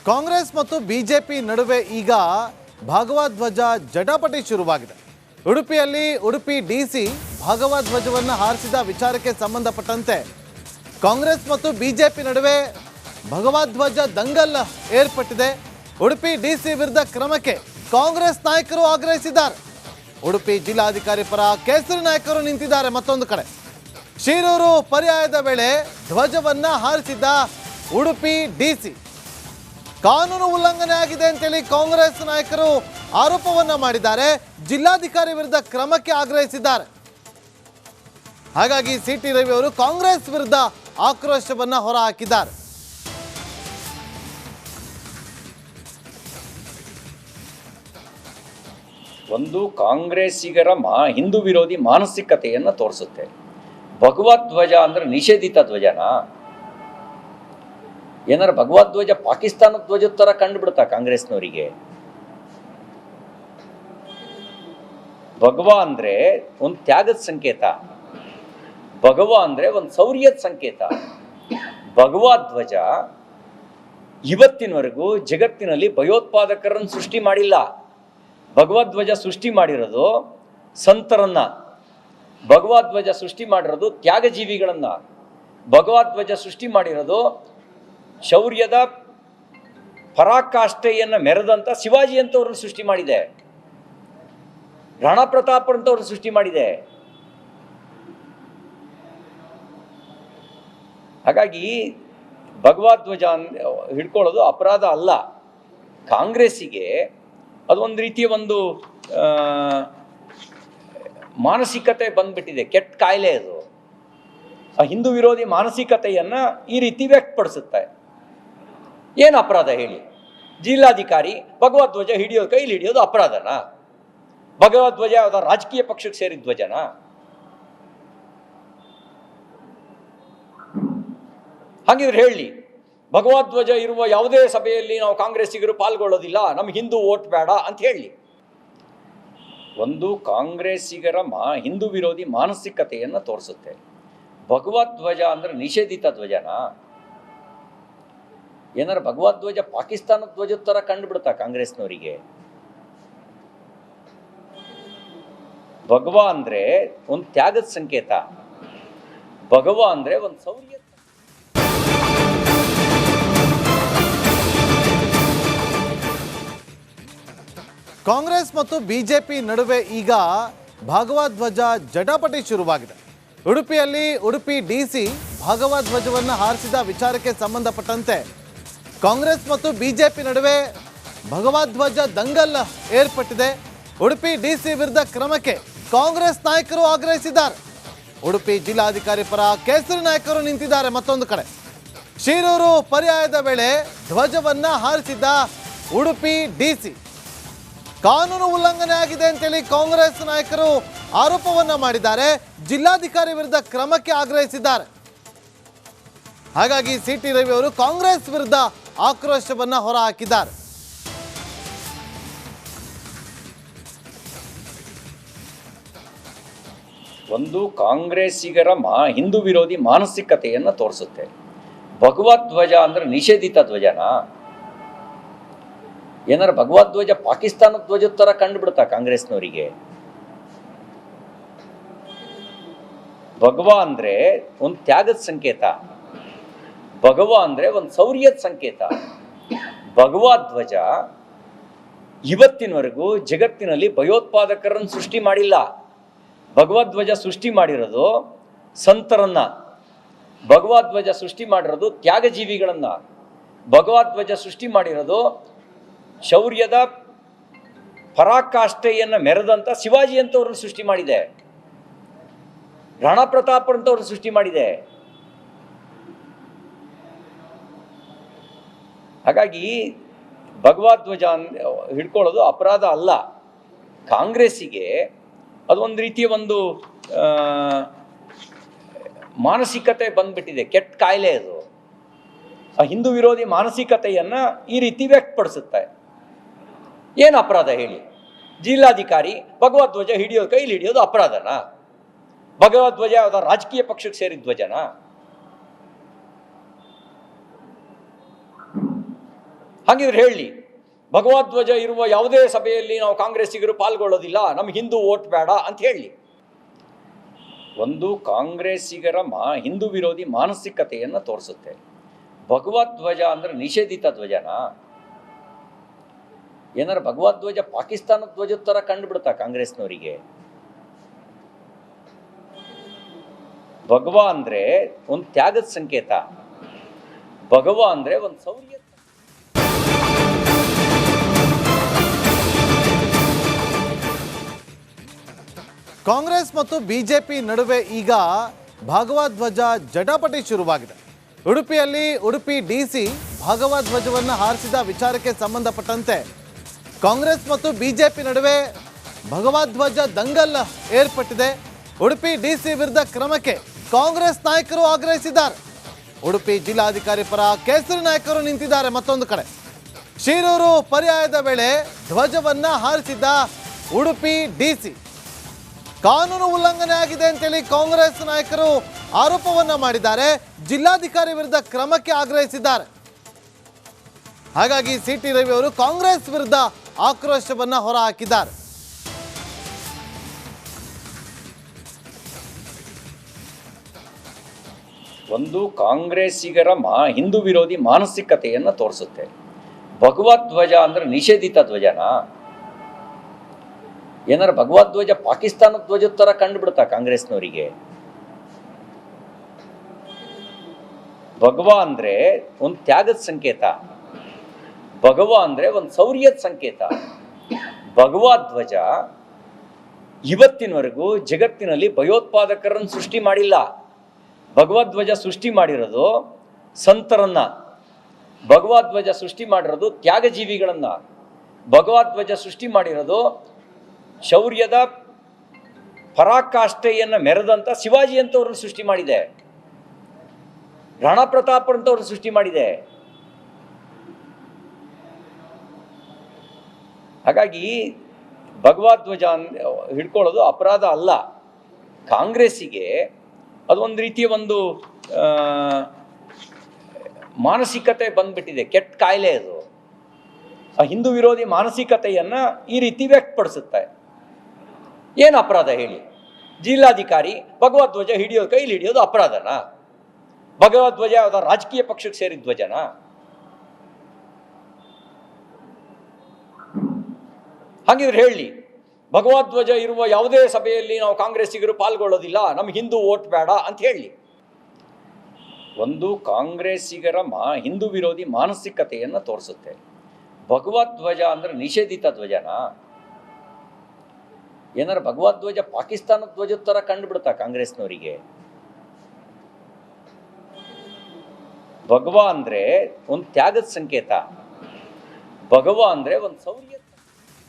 ಕಾಂಗ್ರೆಸ್ ಮತ್ತು ಬಿಜೆಪಿ ನಡುವೆ ಈಗ ಭಗವಧ್ವಜ ಜಟಾಪಟಿ ಶುರುವಾಗಿದೆ. ಉಡುಪಿಯಲ್ಲಿ ಉಡುಪಿ ಡಿಸಿ ಭಗವಧ್ವಜವನ್ನು ಹಾರಿಸಿದ ವಿಚಾರಕ್ಕೆ ಸಂಬಂಧಪಟ್ಟಂತೆ ಕಾಂಗ್ರೆಸ್ ಮತ್ತು ಬಿಜೆಪಿ ನಡುವೆ ಭಗವಧ್ವಜ ದಂಗಲ್ ಏರ್ಪಟ್ಟಿದೆ. ಉಡುಪಿ ಡಿಸಿ ವಿರುದ್ಧ ಕ್ರಮಕ್ಕೆ ಕಾಂಗ್ರೆಸ್ ನಾಯಕರು ಆಗ್ರಹಿಸಿದ್ದಾರೆ. ಉಡುಪಿ ಜಿಲ್ಲಾಧಿಕಾರಿ ಪರ ಕೇಸರಿ ನಾಯಕರು ನಿಂತಿದ್ದಾರೆ. ಮತ್ತೊಂದು ಕಡೆ ಶಿರೂರು ಪರ್ಯಾಯದ ವೇಳೆ ಧ್ವಜವನ್ನ ಹಾರಿಸಿದ್ದ ಉಡುಪಿ ಡಿಸಿ ಕಾನೂನು ಉಲ್ಲಂಘನೆ ಆಗಿದೆ ಅಂತೇಳಿ ಕಾಂಗ್ರೆಸ್ ನಾಯಕರು ಆರೋಪವನ್ನ ಮಾಡಿದ್ದಾರೆ. ಜಿಲ್ಲಾಧಿಕಾರಿ ವಿರುದ್ಧ ಕ್ರಮಕ್ಕೆ ಆಗ್ರಹಿಸಿದ್ದಾರೆ. ಹಾಗಾಗಿ ಸಿಟಿ ರವಿ ಅವರು ಕಾಂಗ್ರೆಸ್ ವಿರುದ್ಧ ಆಕ್ರೋಶವನ್ನ ಹೊರಹಾಕಿದ್ದಾರೆ. ಒಂದು ಕಾಂಗ್ರೆಸ್ಸಿಗರ ಹಿಂದೂ ವಿರೋಧಿ ಮಾನಸಿಕತೆಯನ್ನು ತೋರಿಸುತ್ತೆ. ಭಗವಧ್ವಜ ಅಂದ್ರೆ ನಿಷೇಧಿತ ಧ್ವಜನಾ? ಏನಾರು ಭಗವಧ್ವಜ ಪಾಕಿಸ್ತಾನ ಧ್ವಜದ ತರ ಕಂಡುಬಿಡ್ತಾ ಕಾಂಗ್ರೆಸ್ನವರಿಗೆ? ಭಗವ ಅಂದ್ರೆ ಒಂದು ತ್ಯಾಗದ ಸಂಕೇತ, ಭಗವ ಅಂದ್ರೆ ಒಂದು ಶೌರ್ಯದ ಸಂಕೇತ. ಭಗವಧ್ವಜ ಇವತ್ತಿನವರೆಗೂ ಜಗತ್ತಿನಲ್ಲಿ ಭಯೋತ್ಪಾದಕರನ್ನು ಸೃಷ್ಟಿ ಮಾಡಿಲ್ಲ. ಭಗವಧ್ವಜ ಸೃಷ್ಟಿ ಮಾಡಿರೋದು ಸಂತರನ್ನ, ಭಗವಧ್ವಜ ಸೃಷ್ಟಿ ಮಾಡಿರೋದು ತ್ಯಾಗಜೀವಿಗಳನ್ನ, ಭಗವಧ್ವಜ ಸೃಷ್ಟಿ ಮಾಡಿರೋದು ಶೌರ್ಯದ ಪರಾಕಾಷ್ಠೆಯನ್ನು ಮೆರೆದಂಥ ಶಿವಾಜಿ ಅಂತವ್ರನ್ನ ಸೃಷ್ಟಿ ಮಾಡಿದೆ, ರಾಣಾ ಪ್ರತಾಪ್ ಅಂತವ್ರನ್ನ ಸೃಷ್ಟಿ ಮಾಡಿದೆ. ಹಾಗಾಗಿ ಭಗವಧ್ವಜ ಹಿಡ್ಕೊಳ್ಳೋದು ಅಪರಾಧ ಅಲ್ಲ. ಕಾಂಗ್ರೆಸ್ಸಿಗೆ ಅದೊಂದು ರೀತಿಯ ಒಂದು ಮಾನಸಿಕತೆ ಬಂದ್ಬಿಟ್ಟಿದೆ, ಕೆಟ್ಟ ಕಾಯಿಲೆ ಅದು. ಆ ಹಿಂದೂ ವಿರೋಧಿ ಮಾನಸಿಕತೆಯನ್ನು ಈ ರೀತಿ ವ್ಯಕ್ತಪಡಿಸುತ್ತೆ. ಏನು ಅಪರಾಧ ಹೇಳಿ? ಜಿಲ್ಲಾಧಿಕಾರಿ ಭಗವಧ್ವಜ ಹಿಡಿಯೋದು, ಕೈಲಿ ಹಿಡಿಯೋದು ಅಪರಾಧನಾ? ಭಗವಧ್ವಜ ಯಾವುದೋ ರಾಜಕೀಯ ಪಕ್ಷಕ್ಕೆ ಸೇರಿದ ಧ್ವಜನಾ? ಹಾಗಿದ್ರೆ ಹೇಳಿ, ಭಗವಧ್ವಜ ಇರುವ ಯಾವುದೇ ಸಭೆಯಲ್ಲಿ ನಾವು ಕಾಂಗ್ರೆಸ್ಸಿಗರು ಪಾಲ್ಗೊಳ್ಳೋದಿಲ್ಲ, ನಮ್ಗೆ ಹಿಂದೂ ವೋಟ್ ಬೇಡ ಅಂತ ಹೇಳಿ. ಒಂದು ಕಾಂಗ್ರೆಸ್ಸಿಗರ ಹಿಂದೂ ವಿರೋಧಿ ಮಾನಸಿಕತೆಯನ್ನು ತೋರಿಸುತ್ತೆ. ಭಗವಧ್ವಜ ಅಂದ್ರೆ ನಿಷೇಧಿತ ಧ್ವಜನಾ? ಏನಾರು ಭಗವಧ್ವಜ ಪಾಕಿಸ್ತಾನ ಧ್ವಜದ ತರ ಕಂಡುಬಿಡ್ತಾ ಕಾಂಗ್ರೆಸ್ನವರಿಗೆ? ಭಗವ ಅಂದ್ರೆ ಒಂದು ತ್ಯಾಗದ ಸಂಕೇತ, ಭಗವ ಅಂದ್ರೆ ಒಂದು ಶೌರ್ಯ. ಕಾಂಗ್ರೆಸ್ ಮತ್ತು ಬಿಜೆಪಿ ನಡುವೆ ಈಗ ಭಗವಧ್ವಜ ಜಟಾಪಟಿ ಶುರುವಾಗಿದೆ. ಉಡುಪಿಯಲ್ಲಿ ಉಡುಪಿ ಡಿಸಿ ಭಗವಧ್ವಜವನ್ನು ಹಾರಿಸಿದ ವಿಚಾರಕ್ಕೆ ಸಂಬಂಧಪಟ್ಟಂತೆ ಕಾಂಗ್ರೆಸ್ ಮತ್ತು ಬಿಜೆಪಿ ನಡುವೆ ಭಗವಧ್ವಜ ದಂಗಲ್ ಏರ್ಪಟ್ಟಿದೆ. ಉಡುಪಿ ಡಿಸಿ ವಿರುದ್ಧ ಕ್ರಮಕ್ಕೆ ಕಾಂಗ್ರೆಸ್ ನಾಯಕರು ಆಗ್ರಹಿಸಿದ್ದಾರೆ. ಉಡುಪಿ ಜಿಲ್ಲಾಧಿಕಾರಿ ಪರ ಕೇಸರಿ ನಾಯಕರು ನಿಂತಿದ್ದಾರೆ. ಮತ್ತೊಂದು ಕಡೆ ಶಿರೂರು ಪರ್ಯಾಯದ ವೇಳೆ ಧ್ವಜವನ್ನ ಹಾರಿಸಿದ್ದ ಉಡುಪಿ ಡಿಸಿ ಕಾನೂನು ಉಲ್ಲಂಘನೆ ಆಗಿದೆ ಅಂತೇಳಿ ಕಾಂಗ್ರೆಸ್ ನಾಯಕರು ಆರೋಪವನ್ನ ಮಾಡಿದ್ದಾರೆ. ಜಿಲ್ಲಾಧಿಕಾರಿ ವಿರುದ್ಧ ಕ್ರಮಕ್ಕೆ ಆಗ್ರಹಿಸಿದ್ದಾರೆ. ಹಾಗಾಗಿ ಸಿಟಿ ರವಿ ಅವರು ಕಾಂಗ್ರೆಸ್ ವಿರುದ್ಧ ಆಕ್ರೋಶವನ್ನ ಹೊರಹಾಕಿದ್ದಾರೆ. ಒಂದು ಕಾಂಗ್ರೆಸ್ಸಿಗರ ಹಿಂದೂ ವಿರೋಧಿ ಮಾನಸಿಕತೆಯನ್ನು ತೋರಿಸುತ್ತೆ. ಭಗವಧ್ವಜ ಅಂದ್ರೆ ನಿಷೇಧಿತ ಧ್ವಜನಾ? ಏನಾರು ಭಗವಧ್ವಜ ಪಾಕಿಸ್ತಾನ ಧ್ವಜದ ತರ ಕಂಡುಬಿಡ್ತಾ ಕಾಂಗ್ರೆಸ್ನವರಿಗೆ? ಭಗವ ಅಂದ್ರೆ ಒಂದು ತ್ಯಾಗದ ಸಂಕೇತ, ಭಗವ ಅಂದ್ರೆ ಒಂದು ಶೌರ್ಯದ ಸಂಕೇತ. ಭಗವಧ್ವಜ ಇವತ್ತಿನವರೆಗೂ ಜಗತ್ತಿನಲ್ಲಿ ಭಯೋತ್ಪಾದಕರನ್ನು ಸೃಷ್ಟಿ ಮಾಡಿಲ್ಲ. ಭಗವಧ್ವಜ ಸೃಷ್ಟಿ ಮಾಡಿರೋದು ಸಂತರನ್ನ, ಭಗವಧ್ವಜ ಸೃಷ್ಟಿ ಮಾಡಿರೋದು ತ್ಯಾಗಜೀವಿಗಳನ್ನ, ಭಗವಧ್ವಜ ಸೃಷ್ಟಿ ಮಾಡಿರೋದು ಶೌರ್ಯದ ಪರಾಕಾಷ್ಠೆಯನ್ನು ಮೆರೆದಂಥ ಶಿವಾಜಿ ಅಂತವ್ರನ್ನ ಸೃಷ್ಟಿ ಮಾಡಿದೆ, ರಾಣಾ ಪ್ರತಾಪ್ ಅಂತವ್ರನ್ನ ಸೃಷ್ಟಿ ಮಾಡಿದೆ. ಹಾಗಾಗಿ ಭಗವಧ್ವಜ ಹಿಡ್ಕೊಳ್ಳೋದು ಅಪರಾಧ ಅಲ್ಲ. ಕಾಂಗ್ರೆಸ್ಸಿಗೆ ಅದೊಂದು ರೀತಿಯ ಒಂದು ಮಾನಸಿಕತೆ ಬಂದ್ಬಿಟ್ಟಿದೆ, ಕೆಟ್ಟ ಕಾಯಿಲೆ ಅದು. ಆ ಹಿಂದೂ ವಿರೋಧಿ ಮಾನಸಿಕತೆಯನ್ನು ಈ ರೀತಿ ವ್ಯಕ್ತಪಡಿಸುತ್ತೆ. ಏನು ಅಪರಾಧ ಹೇಳಿ? ಜಿಲ್ಲಾಧಿಕಾರಿ ಭಗವಧ್ವಜ ಹಿಡಿಯೋದು, ಕೈಲಿ ಹಿಡಿಯೋದು ಅಪರಾಧನಾ? ಭಗವಧ್ವಜ ಯಾವುದೋ ರಾಜಕೀಯ ಪಕ್ಷಕ್ಕೆ ಸೇರಿದ ಧ್ವಜನಾ? ಹಾಗಿದ್ರೆ ಹೇಳಿ, ಭಗವಧ್ವಜ ಇರುವ ಯಾವುದೇ ಸಭೆಯಲ್ಲಿ ನಾವು ಕಾಂಗ್ರೆಸ್ಸಿಗರು ಪಾಲ್ಗೊಳ್ಳೋದಿಲ್ಲ, ನಮ್ಗೆ ಹಿಂದೂ ವೋಟ್ ಬೇಡ ಅಂತ ಹೇಳಿ. ಒಂದು ಕಾಂಗ್ರೆಸ್ಸಿಗರ ಹಿಂದೂ ವಿರೋಧಿ ಮಾನಸಿಕತೆಯನ್ನು ತೋರಿಸುತ್ತೆ. ಭಗವಧ್ವಜ ಅಂದರೆ ನಿಷೇಧಿತ ಧ್ವಜನಾ? ಏನಾರು ಭಗವಧ್ವಜ ಪಾಕಿಸ್ತಾನದ ಧ್ವಜದ ಥರ ಕಂಡುಬಿಡ್ತಾ ಕಾಂಗ್ರೆಸ್ನವರಿಗೆ? ಭಗವ ಅಂದರೆ ಒಂದು ತ್ಯಾಗದ ಸಂಕೇತ, ಭಗವ ಅಂದರೆ ಒಂದು ಶೌರ್ಯ. ಕಾಂಗ್ರೆಸ್ ಮತ್ತು ಬಿಜೆಪಿ ನಡುವೆ ಈಗ ಭಗವಧ್ವಜ ಜಟಾಪಟಿ ಶುರುವಾಗಿದೆ. ಉಡುಪಿಯಲ್ಲಿ ಉಡುಪಿ ಡಿಸಿ ಭಗವಧ್ವಜವನ್ನು ಹಾರಿಸಿದ ವಿಚಾರಕ್ಕೆ ಸಂಬಂಧಪಟ್ಟಂತೆ ಕಾಂಗ್ರೆಸ್ ಮತ್ತು ಬಿಜೆಪಿ ನಡುವೆ ಭಗವಧ್ವಜ ದಂಗಲ್ ಏರ್ಪಟ್ಟಿದೆ. ಉಡುಪಿ ಡಿಸಿ ವಿರುದ್ಧ ಕ್ರಮಕ್ಕೆ ಕಾಂಗ್ರೆಸ್ ನಾಯಕರು ಆಗ್ರಹಿಸಿದ್ದಾರೆ. ಉಡುಪಿ ಜಿಲ್ಲಾಧಿಕಾರಿ ಪರ ಕೇಸರಿ ನಾಯಕರು ನಿಂತಿದ್ದಾರೆ. ಮತ್ತೊಂದು ಕಡೆ ಶಿರೂರು ಪರ್ಯಾಯದ ವೇಳೆ ಧ್ವಜವನ್ನ ಹಾರಿಸಿದ್ದ ಉಡುಪಿ ಡಿಸಿ ಕಾನೂನು ಉಲ್ಲಂಘನೆ ಆಗಿದೆ ಅಂತೇಳಿ ಕಾಂಗ್ರೆಸ್ ನಾಯಕರು ಆರೋಪವನ್ನ ಮಾಡಿದ್ದಾರೆ. ಜಿಲ್ಲಾಧಿಕಾರಿ ವಿರುದ್ಧ ಕ್ರಮಕ್ಕೆ ಆಗ್ರಹಿಸಿದ್ದಾರೆ. ಹಾಗಾಗಿ ಸಿಟಿ ರವಿ ಅವರು ಕಾಂಗ್ರೆಸ್ ವಿರುದ್ಧ ಆಕ್ರೋಶವನ್ನ ಹೊರಹಾಕಿದ್ದಾರೆ. ಒಂದು ಕಾಂಗ್ರೆಸ್ಸಿಗರ ಹಿಂದೂ ವಿರೋಧಿ ಮಾನಸಿಕತೆಯನ್ನು ತೋರಿಸುತ್ತೆ. ಭಗವಧ್ವಜ ಅಂದರೆ ನಿಷೇಧಿತ ಧ್ವಜನಾ? ಏನಾರು ಭಗವಧ್ವಜ ಪಾಕಿಸ್ತಾನದ ಧ್ವಜದ ಥರ ಕಂಡುಬಿಡ್ತಾ ಕಾಂಗ್ರೆಸ್ನವರಿಗೆ? ಭಗವ ಅಂದರೆ ಒಂದು ತ್ಯಾಗದ ಸಂಕೇತ, ಭಗವ ಅಂದರೆ ಒಂದು ಶೌರ್ಯದ ಸಂಕೇತ. ಭಗವಧ್ವಜ ಇವತ್ತಿನವರೆಗೂ ಜಗತ್ತಿನಲ್ಲಿ ಭಯೋತ್ಪಾದಕರನ್ನು ಸೃಷ್ಟಿ ಮಾಡಿಲ್ಲ. ಭಗವಧ್ವಜ ಸೃಷ್ಟಿ ಮಾಡಿರೋದು ಸಂತರನ್ನ, ಭಗವಧ್ವಜ ಸೃಷ್ಟಿ ಮಾಡಿರೋದು ತ್ಯಾಗಜೀವಿಗಳನ್ನ, ಭಗವಧ್ವಜ ಸೃಷ್ಟಿ ಮಾಡಿರೋದು ಶೌರ್ಯದ ಪರಾಕಾಷ್ಠೆಯನ್ನು ಮೆರೆದಂಥ ಶಿವಾಜಿ ಅಂತವ್ರನ್ನ ಸೃಷ್ಟಿ ಮಾಡಿದೆ, ರಾಣಾ ಪ್ರತಾಪ್ ಅಂತವ್ರನ್ನ ಸೃಷ್ಟಿ ಮಾಡಿದೆ. ಹಾಗಾಗಿ ಭಗವಧ್ವಜ ಹಿಡ್ಕೊಳ್ಳೋದು ಅಪರಾಧ ಅಲ್ಲ. ಕಾಂಗ್ರೆಸ್ಸಿಗೆ ಅದೊಂದು ರೀತಿಯ ಒಂದು ಮಾನಸಿಕತೆ ಬಂದ್ಬಿಟ್ಟಿದೆ, ಕೆಟ್ಟ ಕಾಯಿಲೆ ಅದು. ಆ ಹಿಂದೂ ವಿರೋಧಿ ಮಾನಸಿಕತೆಯನ್ನು ಈ ರೀತಿ ವ್ಯಕ್ತಪಡಿಸುತ್ತೆ. ಏನು ಅಪರಾಧ ಹೇಳಿ? ಜಿಲ್ಲಾಧಿಕಾರಿ ಭಗವಧ್ವಜ ಹಿಡಿಯೋದು, ಕೈಲಿ ಹಿಡಿಯೋದು ಅಪರಾಧನಾ? ಭಗವಧ್ವಜ ಯಾವುದೋ ರಾಜಕೀಯ ಪಕ್ಷಕ್ಕೆ ಸೇರಿದ ಧ್ವಜನಾ? ಹಾಗಿದ್ರೆ ಹೇಳಿ, ಭಗವಧ್ವಜ ಇರುವ ಯಾವುದೇ ಸಭೆಯಲ್ಲಿ ನಾವು ಕಾಂಗ್ರೆಸ್ಸಿಗರು ಪಾಲ್ಗೊಳ್ಳೋದಿಲ್ಲ, ನಮ್ಗೆ ಹಿಂದೂ ವೋಟ್ ಬೇಡ ಅಂತ ಹೇಳಿ. ಒಂದು ಕಾಂಗ್ರೆಸ್ಸಿಗರ ಹಿಂದೂ ವಿರೋಧಿ ಮಾನಸಿಕತೆಯನ್ನು ತೋರಿಸುತ್ತೆ. ಭಗವಧ್ವಜ ಅಂದರೆ ನಿಷೇಧಿತ ಧ್ವಜನಾ? ಏನಾರು ಭಗವಧ್ವಜ ಪಾಕಿಸ್ತಾನದ ಧ್ವಜದ ಥರ ಕಂಡುಬಿಡ್ತಾ ಕಾಂಗ್ರೆಸ್ನವರಿಗೆ? ಭಗವ ಅಂದರೆ ಒಂದು ತ್ಯಾಗದ ಸಂಕೇತ, ಭಗವ ಅಂದರೆ ಒಂದು ಶೌರ್ಯ.